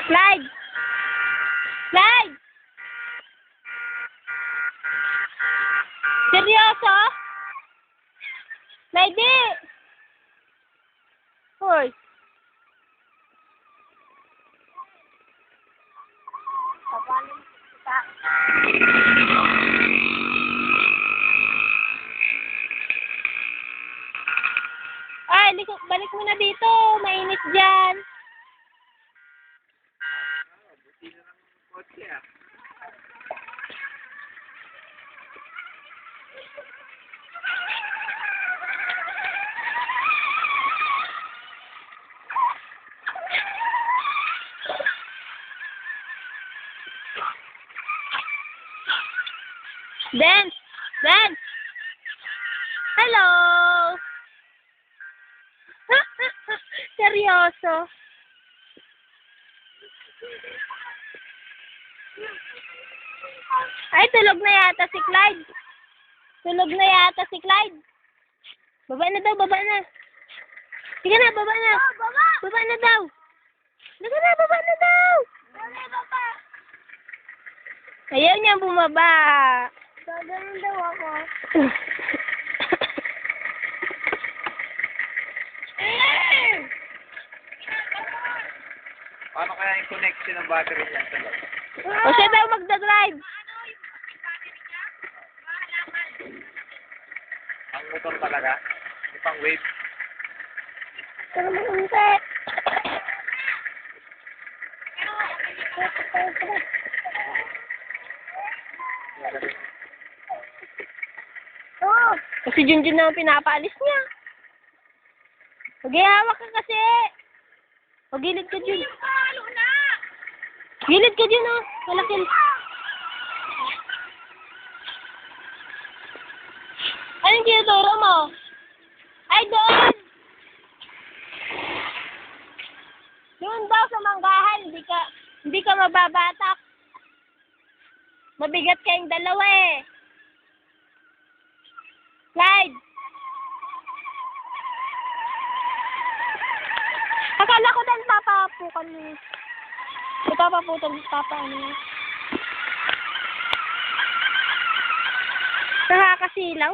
Slide! Slide! Seryoso? Slide! Hoy! Ay, balik mo na dito. Mainit dyan. Dance! Dance! Hello! Seryoso? Ay, tulog na yata si Clyde. Tulog na yata si Clyde. Baba na daw, baba na. Sige na, baba na. Baba! Baba na daw. Sige na, baba na daw. Baba. Ayaw niya bumaba. Gagawin daw ako. Paano kaya yung connection ng battery niya? O siya daw magdadrive. Ang motor talaga? Yung pang wave? Pero maunti. Oh, kasi Junjun na ang pinapaalis niya. Mag-ihawak ka kasi. Magilid ka, Jun. Gilid ka, Jun, oh. Malaki. Anong tinuturo mo? Ay, doon! Doon daw sa manggahan. Hindi ka mababatak. Mabigat kayong dalawa eh. Slide! Akala ko din papapukan mo. Ipapaputan mo papa ano. Nakakasilaw.